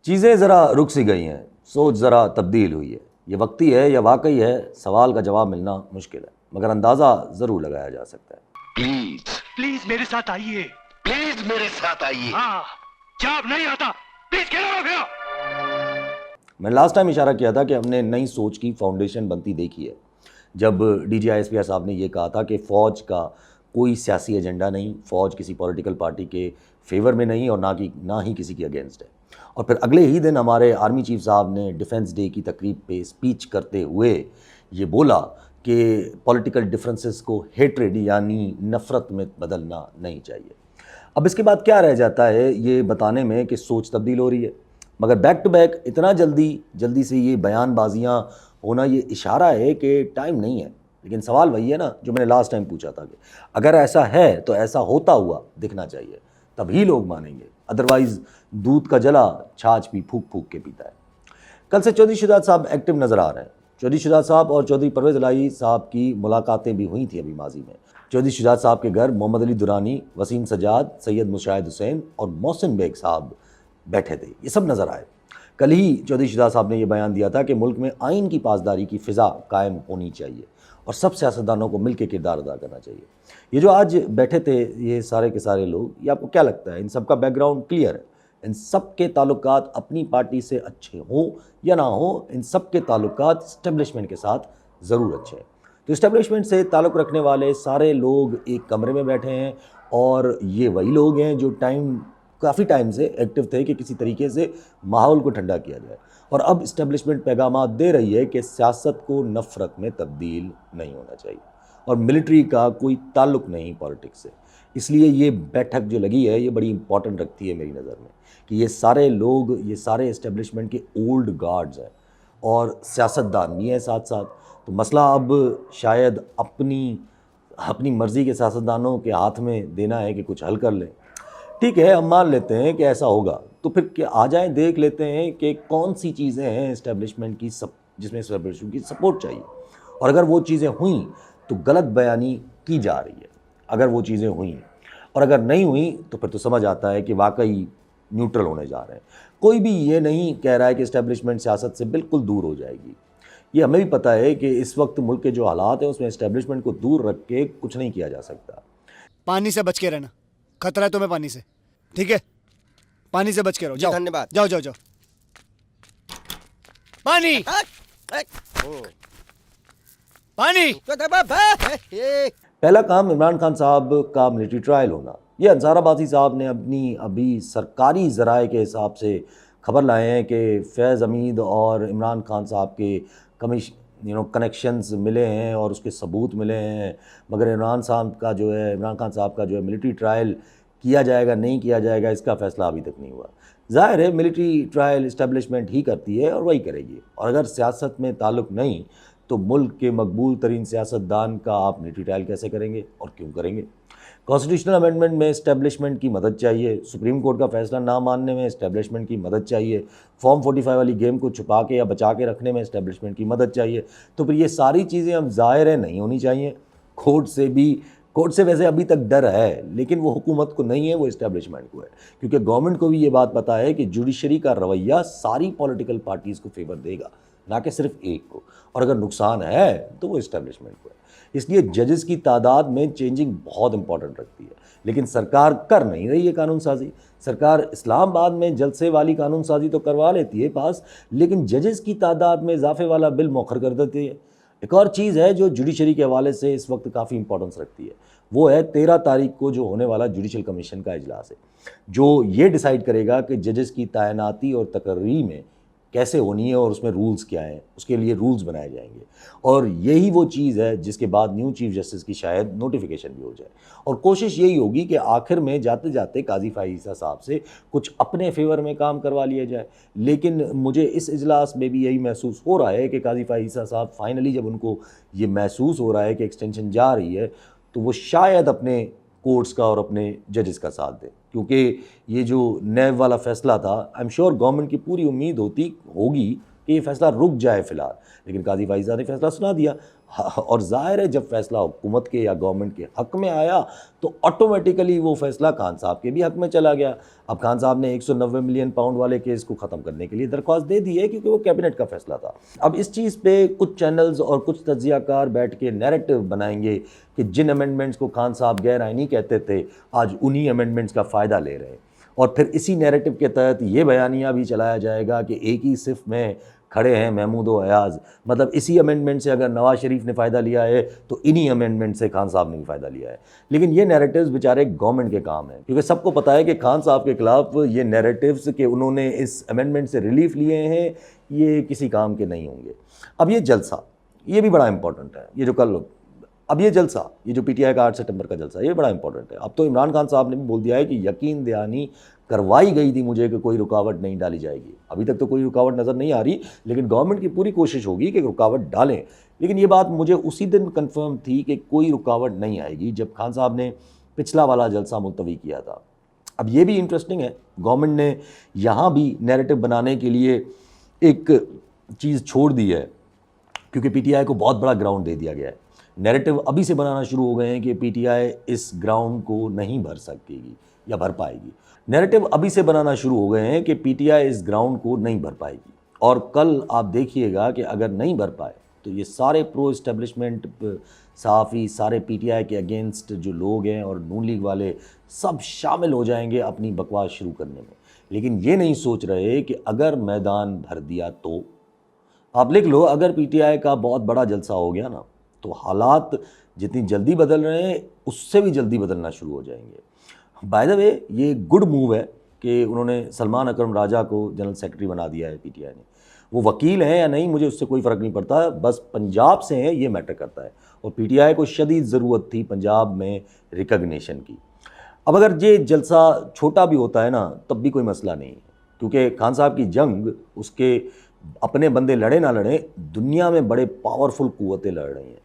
चीज़ें ज़रा रुक सी गई हैं, सोच ज़रा तब्दील हुई है। ये वक्ती है या वाकई है, सवाल का जवाब मिलना मुश्किल है, मगर अंदाज़ा ज़रूर लगाया जा सकता है। प्लीज प्लीज मेरे साथ आइए। प्लीज मेरे साथ आइए। हाँ, जब नहीं आता प्लीज खेलो भैया। मैंने लास्ट टाइम इशारा किया था कि हमने नई सोच की फाउंडेशन बनती देखी है, जब DGI-SPR साहब ने ये कहा था कि फ़ौज का कोई सियासी एजेंडा नहीं, फ़ौज किसी पॉलिटिकल पार्टी के फेवर में नहीं और ना ही किसी के अगेंस्ट है। और फिर अगले ही दिन हमारे आर्मी चीफ साहब ने डिफेंस डे की तकरीब पे स्पीच करते हुए ये बोला कि पॉलिटिकल डिफरेंसेस को हेट्रेड यानी नफ़रत में बदलना नहीं चाहिए। अब इसके बाद क्या रह जाता है ये बताने में कि सोच तब्दील हो रही है, मगर बैक टू बैक इतना जल्दी से ये बयानबाजियाँ होना ये इशारा है कि टाइम नहीं है। लेकिन सवाल वही है ना जो मैंने लास्ट टाइम पूछा था कि अगर ऐसा है तो ऐसा होता हुआ दिखना चाहिए, तभी लोग मानेंगे। अदरवाइज़ दूध का जला छाछ भी फूक फूक के पीता है। कल से चौधरी शुजात साहब एक्टिव नज़र आ रहे हैं। चौधरी शुजात साहब और चौधरी परवेज़ इलाही साहब की मुलाकातें भी हुई थी अभी माजी में। चौधरी शुजात साहब के घर मोहम्मद अली दुरानी, वसीम सज्जाद, सैयद मुशाहिद हुसैन और मोहसिन बेग साहब बैठे थे, ये सब नज़र आए। कल ही चौधरी शुजात साहब ने यह बयान दिया था कि मुल्क में आइन की पासदारी की फ़िज़ा कायम होनी चाहिए और सब सियासतदानों को मिल के किरदार अदा करना चाहिए। ये जो आज बैठे थे ये सारे के सारे लोग, ये आपको क्या लगता है इन सब का बैकग्राउंड क्लियर है? इन सब के ताल्लुकात अपनी पार्टी से अच्छे हों या ना हो, इन सब के ताल्लुकात इस्टेब्लिशमेंट के साथ ज़रूर अच्छे हैं। तो इस्टेब्लिशमेंट से ताल्लुक़ रखने वाले सारे लोग एक कमरे में बैठे हैं और ये वही लोग हैं जो काफ़ी टाइम से एक्टिव थे कि किसी तरीके से माहौल को ठंडा किया जाए। और अब इस्टेब्लिशमेंट पैगामात दे रही है कि सियासत को नफ़रत में तब्दील नहीं होना चाहिए और मिलिट्री का कोई ताल्लुक़ नहीं पॉलिटिक्स से। इसलिए ये बैठक जो लगी है ये बड़ी इंपॉर्टेंट रखती है मेरी नज़र में कि ये सारे लोग, ये सारे इस्टेब्लिशमेंट के ओल्ड गार्ड्स हैं और सियासतदान भी हैं साथ साथ। तो मसला अब शायद अपनी मर्ज़ी के सियासतदानों के हाथ में देना है कि कुछ हल कर लें। ठीक है, हम मान लेते हैं कि ऐसा होगा, तो फिर क्या आ जाएँ देख लेते हैं कि कौन सी चीज़ें हैं इस्टेब्लिशमेंट की जिसमें इस्टेब्लिशमेंट की सपोर्ट चाहिए। और अगर वो चीज़ें हुई तो गलत बयानी की जा रही है, अगर वो चीज़ें हुई, और अगर नहीं हुई तो फिर तो समझ आता है कि वाकई न्यूट्रल होने जा रहे हैं। कोई भी ये नहीं कह रहा है कि इस्टेब्लिशमेंट सियासत से बिल्कुल दूर हो जाएगी। ये हमें भी पता है कि इस वक्त मुल्क के जो हालात हैं उसमें इस्टेब्लिशमेंट को दूर रख के कुछ नहीं किया जा सकता। पानी से बच के रहना, खतरा है तुम्हें पानी से, ठीक है? पानी से बच के रहो। जाओ, धन्यवाद। जाओ जाओ जाओ। पानी पानी। पहला काम इमरान खान साहब का मिलिट्री ट्रायल होना। ये अंसार अब्बासी साहब ने अपनी अभी सरकारी ज़राए के हिसाब से खबर लाए हैं कि फैज़ हमीद और इमरान खान साहब के कनेक्शंस मिले हैं और उसके सबूत मिले हैं, मगर इमरान खान साहब का जो है मिलिट्री ट्रायल किया जाएगा नहीं किया जाएगा इसका फ़ैसला अभी तक नहीं हुआ। ज़ाहिर है मिलिट्री ट्रायल इस्टेब्लिशमेंट ही करती है और वही करेगी, और अगर सियासत में ताल्लुक़ नहीं तो मुल्क के मकबूल तरीन सियासतदान का आप मिलिट्री ट्रायल कैसे करेंगे और क्यों करेंगे? कॉन्स्टिट्यूशनल अमेंडमेंट में इस्टेब्लिशमेंट की मदद चाहिए, सुप्रीम कोर्ट का फैसला ना मानने में इस्टेब्लिशमेंट की मदद चाहिए, फॉर्म 45 वाली गेम को छुपा के या बचा के रखने में इस्टेब्लिशमेंट की मदद चाहिए। तो फिर ये सारी चीज़ें अब ज़ाहिर है नहीं होनी चाहिए। कोर्ट से वैसे अभी तक डर है, लेकिन वो हुकूमत को नहीं है, वो इस्टेब्लिशमेंट को है, क्योंकि गवर्नमेंट को भी ये बात पता है कि जुडिशरी का रवैया सारी पॉलिटिकल पार्टीज़ को फेवर देगा, ना कि सिर्फ एक को, और अगर नुकसान है तो वो इस्टेब्लिशमेंट को है। इसलिए जजेस की तादाद में चेंजिंग बहुत इंपॉर्टेंट रखती है, लेकिन सरकार कर नहीं रही है कानून साजी। सरकार इस्लामाबाद में जलसे वाली कानून साजी तो करवा लेती है पास, लेकिन जजेस की तादाद में इजाफे वाला बिल मौखर कर देती है। एक और चीज़ है जो जुडिशरी के हवाले से इस वक्त काफ़ी इंपॉर्टेंस रखती है, वो है 13 तारीख को जो होने वाला जुडिशल कमीशन का इजलास है, जो ये डिसाइड करेगा कि जजेस की तैनाती और तकर्री में कैसे होनी है और उसमें रूल्स क्या हैं, उसके लिए रूल्स बनाए जाएंगे। और यही वो चीज़ है जिसके बाद न्यू चीफ जस्टिस की शायद नोटिफिकेशन भी हो जाए, और कोशिश यही होगी कि आखिर में जाते जाते काजी फ़ाइज़ साहब से कुछ अपने फेवर में काम करवा लिया जाए। लेकिन मुझे इस इजलास में भी यही महसूस हो रहा है कि काजी फ़ाइज़ साहब फाइनली जब उनको ये महसूस हो रहा है कि एक्सटेंशन जा रही है तो वो शायद अपने कोर्ट्स का और अपने जजेस का साथ दें, क्योंकि ये जो नैब वाला फ़ैसला था, आई एम श्योर गवर्नमेंट की पूरी उम्मीद होगी कि ये फ़ैसला रुक जाए फ़िलहाल, लेकिन काजी फ़ाइज़ ने फ़ैसला सुना दिया। और जाहिर है जब फैसला हुकूमत के या गवर्नमेंट के हक़ में आया तो ऑटोमेटिकली वो फैसला खान साहब के भी हक़ में चला गया। अब खान साहब ने 190 मिलियन पाउंड वाले केस को ख़त्म करने के लिए दरख्वास्त दे दी है क्योंकि वो कैबिनेट का फैसला था। अब इस चीज़ पे कुछ चैनल्स और कुछ तज्ज़ियाकार बैठ के नैरेटिव बनाएंगे कि जिन अमेंडमेंट्स को खान साहब गैर आइनी कहते थे आज उन्हीं अमेंडमेंट्स का फ़ायदा ले रहे हैं, और फिर इसी नैरेटिव के तहत ये बयानिया भी चलाया जाएगा कि एक ही सिफ में खड़े हैं महमूद व अयाज़, मतलब इसी अमेंडमेंट से अगर नवाज शरीफ ने फ़ायदा लिया है तो इन्हीं अमेंडमेंट से खान साहब ने भी फ़ायदा लिया है। लेकिन ये नैरेटिव्स बेचारे गवर्नमेंट के काम है, क्योंकि सबको पता है कि खान साहब के ख़िलाफ़ ये नैरेटिव्स कि उन्होंने इस अमेंडमेंट से रिलीफ लिए हैं ये किसी काम के नहीं होंगे। अब ये जलसा ये भी बड़ा इंपॉर्टेंट है, ये जो कल अब ये जलसा ये जो पीटीआई का 8 सितंबर का जलसा ये बड़ा इंपॉर्टेंट है। अब तो इमरान खान साहब ने भी बोल दिया है कि यकीन दहानी करवाई गई थी मुझे कि कोई रुकावट नहीं डाली जाएगी। अभी तक तो कोई रुकावट नज़र नहीं आ रही, लेकिन गवर्नमेंट की पूरी कोशिश होगी कि रुकावट डालें। लेकिन ये बात मुझे उसी दिन कंफर्म थी कि कोई रुकावट नहीं आएगी जब खान साहब ने पिछला वाला जलसा मुलतवी किया था। अब ये भी इंटरेस्टिंग है, गवर्नमेंट ने यहाँ भी नैरेटिव बनाने के लिए एक चीज़ छोड़ दी है, क्योंकि पीटीआई को बहुत बड़ा ग्राउंड दे दिया गया है। नैरेटिव अभी से बनाना शुरू हो गए हैं कि पीटीआई इस ग्राउंड को नहीं भर सकेगी या भर पाएगी। नैरेटिव अभी से बनाना शुरू हो गए हैं कि पीटीआई इस ग्राउंड को नहीं भर पाएगी, और कल आप देखिएगा कि अगर नहीं भर पाए तो ये सारे प्रो इस्टेब्लिशमेंट सहाफ़ी, सारे पीटीआई के अगेंस्ट जो लोग हैं और नून लीग वाले सब शामिल हो जाएंगे अपनी बकवास शुरू करने में। लेकिन ये नहीं सोच रहे कि अगर मैदान भर दिया तो, आप लिख लो, अगर पीटीआई का बहुत बड़ा जलसा हो गया ना तो हालात जितनी जल्दी बदल रहे हैं उससे भी जल्दी बदलना शुरू हो जाएंगे। बाय द वे ये गुड मूव है कि उन्होंने सलमान अकरम राजा को जनरल सेक्रेटरी बना दिया है पीटीआई ने। वो वकील हैं या नहीं मुझे उससे कोई फ़र्क नहीं पड़ता, बस पंजाब से हैं ये मैटर करता है, और पीटीआई को शदीद ज़रूरत थी पंजाब में रिकग्निशन की। अब अगर ये जलसा छोटा भी होता है ना तब भी कोई मसला नहीं है, क्योंकि खान साहब की जंग उसके अपने बंदे लड़े ना लड़े, दुनिया में बड़े पावरफुल कुव्वतें लड़ रही हैं।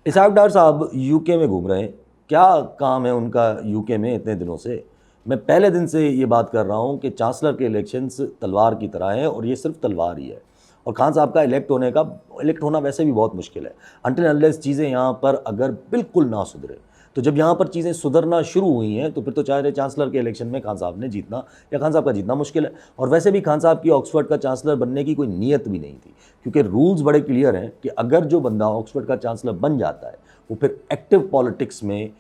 इसाक डार साहब यूके में घूम रहे हैं, क्या काम है उनका यूके में इतने दिनों से? मैं पहले दिन से ये बात कर रहा हूँ कि चांसलर के इलेक्शंस तलवार की तरह हैं, और ये सिर्फ तलवार ही है। और खान साहब का इलेक्ट होना वैसे भी बहुत मुश्किल है, अनटिल अनलेस चीज़ें यहाँ पर अगर बिल्कुल ना सुधरे। तो जब यहाँ पर चीज़ें सुधरना शुरू हुई हैं तो फिर तो चाहे चांसलर के इलेक्शन में खान साहब ने जीतना या खान साहब का जीतना मुश्किल है। और वैसे भी खान साहब की ऑक्सफोर्ड का चांसलर बनने की कोई नीयत भी नहीं थी, क्योंकि रूल्स बड़े क्लियर हैं कि अगर जो बंदा ऑक्सफोर्ड का चांसलर बन जाता है वो फिर एक्टिव पॉलिटिक्स में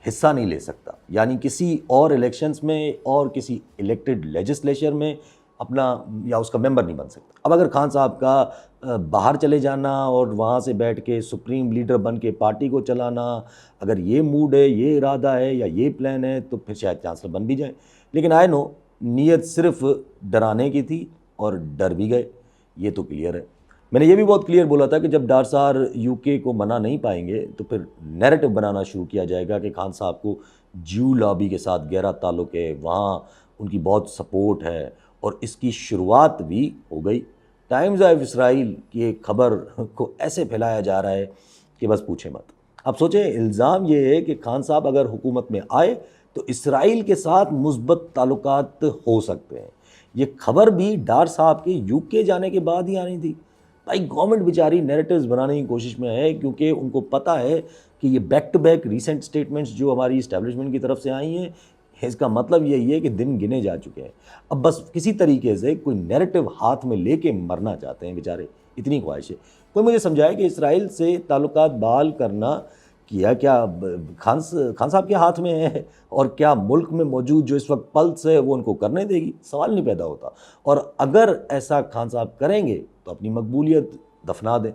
हिस्सा नहीं ले सकता, यानी किसी और इलेक्शंस में और किसी इलेक्टेड लेजिस्लेचर में अपना या उसका मेंबर नहीं बन सकता। अब अगर खान साहब का बाहर चले जाना और वहाँ से बैठ के सुप्रीम लीडर बन के पार्टी को चलाना, अगर ये मूड है, ये इरादा है या ये प्लान है तो फिर शायद चांसलर बन भी जाए। लेकिन आई नो नीयत सिर्फ डराने की थी और डर भी गए, ये तो क्लियर है। मैंने ये भी बहुत क्लियर बोला था कि जब डार साहब यूके को मना नहीं पाएंगे तो फिर नैरेटिव बनाना शुरू किया जाएगा कि खान साहब को ज्यू लॉबी के साथ गहरा ताल्लुक़ है, वहाँ उनकी बहुत सपोर्ट है, और इसकी शुरुआत भी हो गई। टाइम्स ऑफ इसराइल की एक खबर को ऐसे फैलाया जा रहा है कि बस पूछे मत। अब सोचें, इल्ज़ाम ये है कि खान साहब अगर हुकूमत में आए तो इसराइल के साथ मुस्बत ताल्लुकात हो सकते हैं। ये खबर भी डार साहब के यूके जाने के बाद ही आनी थी। भाई गवर्नमेंट बेचारी नैरेटिव्स बनाने की कोशिश में है, क्योंकि उनको पता है कि ये back to back recent statements जो हमारी इस्टेब्लिशमेंट की तरफ से आई हैं, इसका मतलब यही है कि दिन गिने जा चुके हैं। अब बस किसी तरीके से कोई नैरेटिव हाथ में लेके मरना चाहते हैं बेचारे, इतनी ख्वाहिश है। कोई मुझे समझाए कि इसराइल से ताल्लुकात बहाल करना किया क्या खान साहब के हाथ में है, और क्या मुल्क में मौजूद जो इस वक्त पल्स है वो उनको करने देगी? सवाल नहीं पैदा होता। और अगर ऐसा खान साहब करेंगे तो अपनी मकबूलियत दफना दें।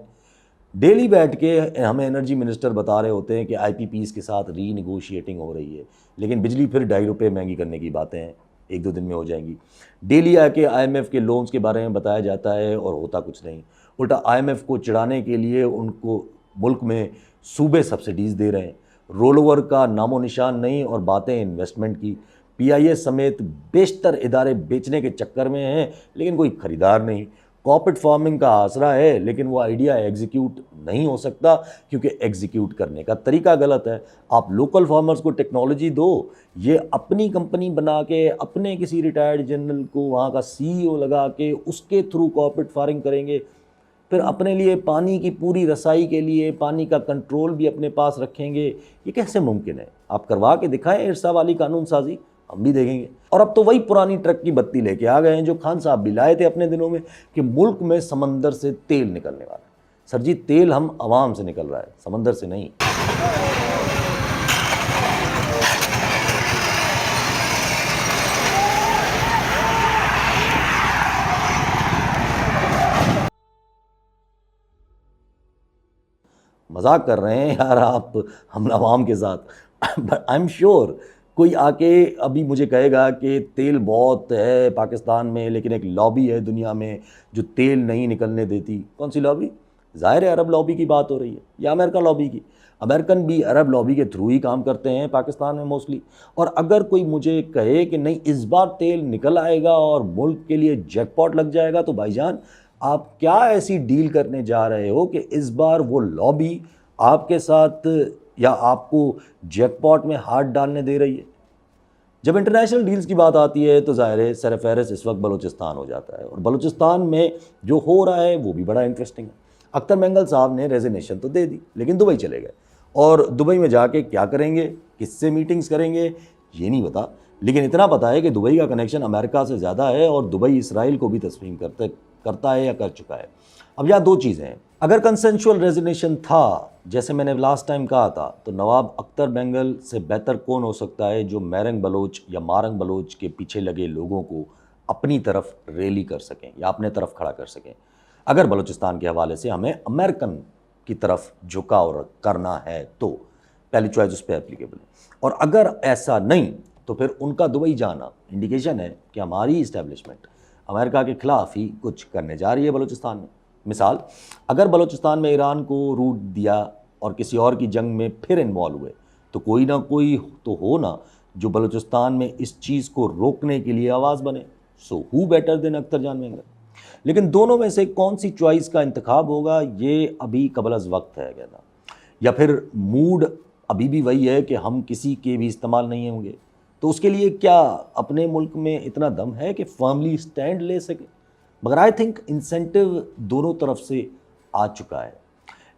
डेली बैठ के हमें एनर्जी मिनिस्टर बता रहे होते हैं कि IPPs के साथ रीनिगोशिएटिंग हो रही है, लेकिन बिजली फिर ₹2.5 महंगी करने की बातें हैं, 1-2 दिन में हो जाएंगी। डेली आके IMF के लोन्स के बारे में बताया जाता है और होता कुछ नहीं। उल्टा IMF को चिढ़ाने के लिए उनको मुल्क में सूबे सब्सिडीज़ दे रहे हैं। रोल ओवर का नामो निशान नहीं, और बातें इन्वेस्टमेंट की। PIS समेत बेशतर इदारे बेचने के चक्कर में हैं, लेकिन कोई ख़रीदार नहीं। कॉर्पोरेट फार्मिंग का आसरा है, लेकिन वो आइडिया एग्जीक्यूट नहीं हो सकता, क्योंकि एग्जीक्यूट करने का तरीका गलत है। आप लोकल फार्मर्स को टेक्नोलॉजी दो, ये अपनी कंपनी बना के अपने किसी रिटायर्ड जनरल को वहाँ का CEO लगा के उसके थ्रू कॉर्पोरेट फार्मिंग करेंगे। फिर अपने लिए पानी की पूरी रसाई के लिए पानी का कंट्रोल भी अपने पास रखेंगे, ये कैसे मुमकिन है? आप करवा के दिखाएं इरसा वाली कानून साजी, हम भी देखेंगे। और अब तो वही पुरानी ट्रक की बत्ती लेके आ गए हैं जो खान साहब भी लाए थे अपने दिनों में कि मुल्क में समंदर से तेल निकलने वाला है। सर जी, तेल हम आवाम से निकल रहा है, समंदर से नहीं। मजाक कर रहे हैं यार आप हम आवाम के साथ। बट आई एम श्योर कोई आके अभी मुझे कहेगा कि तेल बहुत है पाकिस्तान में, लेकिन एक लॉबी है दुनिया में जो तेल नहीं निकलने देती। कौन सी लॉबी? ज़ाहिर है अरब लॉबी की बात हो रही है या अमेरिका लॉबी की। अमेरिकन भी अरब लॉबी के थ्रू ही काम करते हैं पाकिस्तान में मोस्टली। और अगर कोई मुझे कहे कि नहीं इस बार तेल निकल आएगा और मुल्क के लिए जैकपॉट लग जाएगा, तो भाईजान आप क्या ऐसी डील करने जा रहे हो कि इस बार वो लॉबी आपके साथ या आपको जैकपॉट में हाथ डालने दे रही है? जब इंटरनेशनल डील्स की बात आती है तो ज़ाहिर है सर फहरिस्त इस वक्त बलूचिस्तान हो जाता है, और बलूचिस्तान में जो हो रहा है वो भी बड़ा इंटरेस्टिंग है। अख्तर मेंगल साहब ने रेजिग्नेशन तो दे दी, लेकिन दुबई चले गए, और दुबई में जाके क्या करेंगे, किससे मीटिंग्स करेंगे, ये नहीं पता। लेकिन इतना पता है कि दुबई का कनेक्शन अमेरिका से ज़्यादा है और दुबई इसराइल को भी तस्लीम करता है या कर चुका है। अब यहाँ दो चीज़ें हैं। अगर कंसेंशुअल रेजिग्नेशन था, जैसे मैंने लास्ट टाइम कहा था, तो नवाब अख्तर बेंगल से बेहतर कौन हो सकता है जो मैरंग बलोच या मारंग बलोच के पीछे लगे लोगों को अपनी तरफ रैली कर सकें या अपने तरफ खड़ा कर सकें। अगर बलूचिस्तान के हवाले से हमें अमेरिकन की तरफ झुकाव करना है तो पहली चॉइस उस पर एप्लीकेबल है, और अगर ऐसा नहीं तो फिर उनका दुबई जाना इंडिकेशन है कि हमारी इस्टेब्लिशमेंट अमेरिका के खिलाफ ही कुछ करने जा रही है बलूचिस्तान में। मिसाल, अगर बलूचिस्तान में ईरान को रूट दिया और किसी और की जंग में फिर इन्वॉल्व हुए, तो कोई ना कोई तो हो ना जो बलूचिस्तान में इस चीज़ को रोकने के लिए आवाज़ बने। So who better than Akhtar जान बेंगल। लेकिन दोनों में से कौन सी चॉइस का इंतखाब होगा ये अभी कबल अज़ वक्त है कहना, या फिर मूड अभी भी वही है कि हम किसी के भी इस्तेमाल नहीं होंगे। तो उसके लिए क्या अपने मुल्क में इतना दम है कि फर्मली स्टैंड ले सके? मगर आई थिंक इंसेंटिव दोनों तरफ से आ चुका है।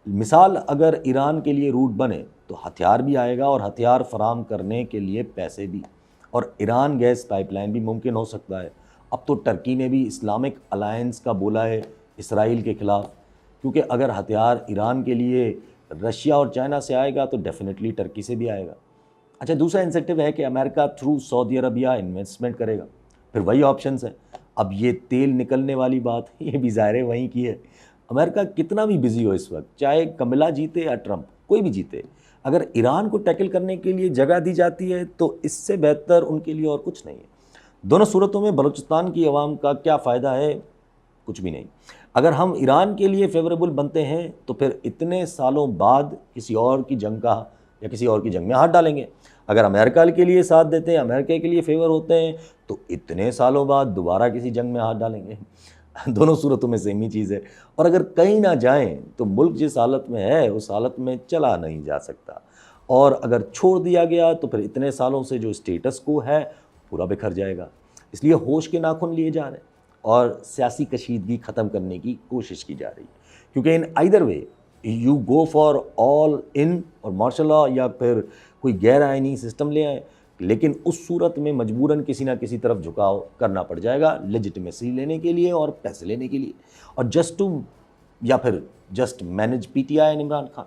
मिसाल, अगर ईरान के लिए रूट बने तो हथियार भी आएगा और हथियार फराम करने के लिए पैसे भी, और ईरान गैस पाइपलाइन भी मुमकिन हो सकता है। अब तो टर्की ने भी इस्लामिक अलायंस का बोला है इसराइल के ख़िलाफ़, क्योंकि अगर हथियार ईरान के लिए रशिया और चाइना से आएगा तो डेफिनेटली टर्की से भी आएगा। अच्छा, दूसरा इंसेंटिव है कि America through Saudi Arabia investment करेगा। फिर वही ऑप्शंस हैं। अब ये तेल निकलने वाली बात ये भी ज़ाहिर वहीं की है। अमेरिका कितना भी बिजी हो इस वक्त, चाहे कमला जीते या ट्रंप, कोई भी जीते, अगर ईरान को टैकल करने के लिए जगह दी जाती है तो इससे बेहतर उनके लिए और कुछ नहीं है। दोनों सूरतों में बलूचिस्तान की आवाम का क्या फ़ायदा है? कुछ भी नहीं। अगर हम ईरान के लिए फेवरेबल बनते हैं तो फिर इतने सालों बाद किसी और की जंग का या किसी और की जंग में हाथ डालेंगे। अगर अमेरिका के लिए साथ देते हैं, अमेरिका के लिए फेवर होते हैं, तो इतने सालों बाद दोबारा किसी जंग में हाथ डालेंगे। दोनों सूरतों में सेम ही चीज़ है। और अगर कहीं ना जाएं तो मुल्क जिस हालत में है उस हालत में चला नहीं जा सकता, और अगर छोड़ दिया गया तो फिर इतने सालों से जो स्टेटस को है पूरा बिखर जाएगा। इसलिए होश के नाखून लिए जा रहे हैं और सियासी कशीदगी ख़त्म करने की कोशिश की जा रही है, क्योंकि in either way you go for all in और मार्शल लॉ या फिर कोई गैर आइनी सिस्टम ले आए, लेकिन उस सूरत में मजबूरन किसी ना किसी तरफ झुकाव करना पड़ जाएगा लेजिटिमेसी लेने के लिए और पैसे लेने के लिए, और just manage PTI and Imran Khan.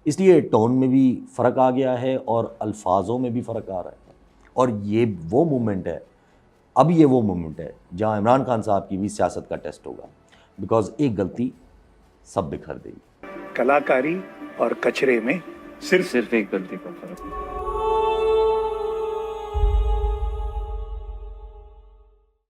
इसलिए टोन में भी फ़र्क आ गया है और अल्फाजों में भी फ़र्क आ रहा है, और ये वो मोमेंट है, अब ये वो मोमेंट है जहाँ इमरान खान साहब की भी सियासत का टेस्ट होगा, बिकॉज एक गलती सब बिखर देगी। कलाकारी और कचरे में सिर्फ एक गलती का फर्क है।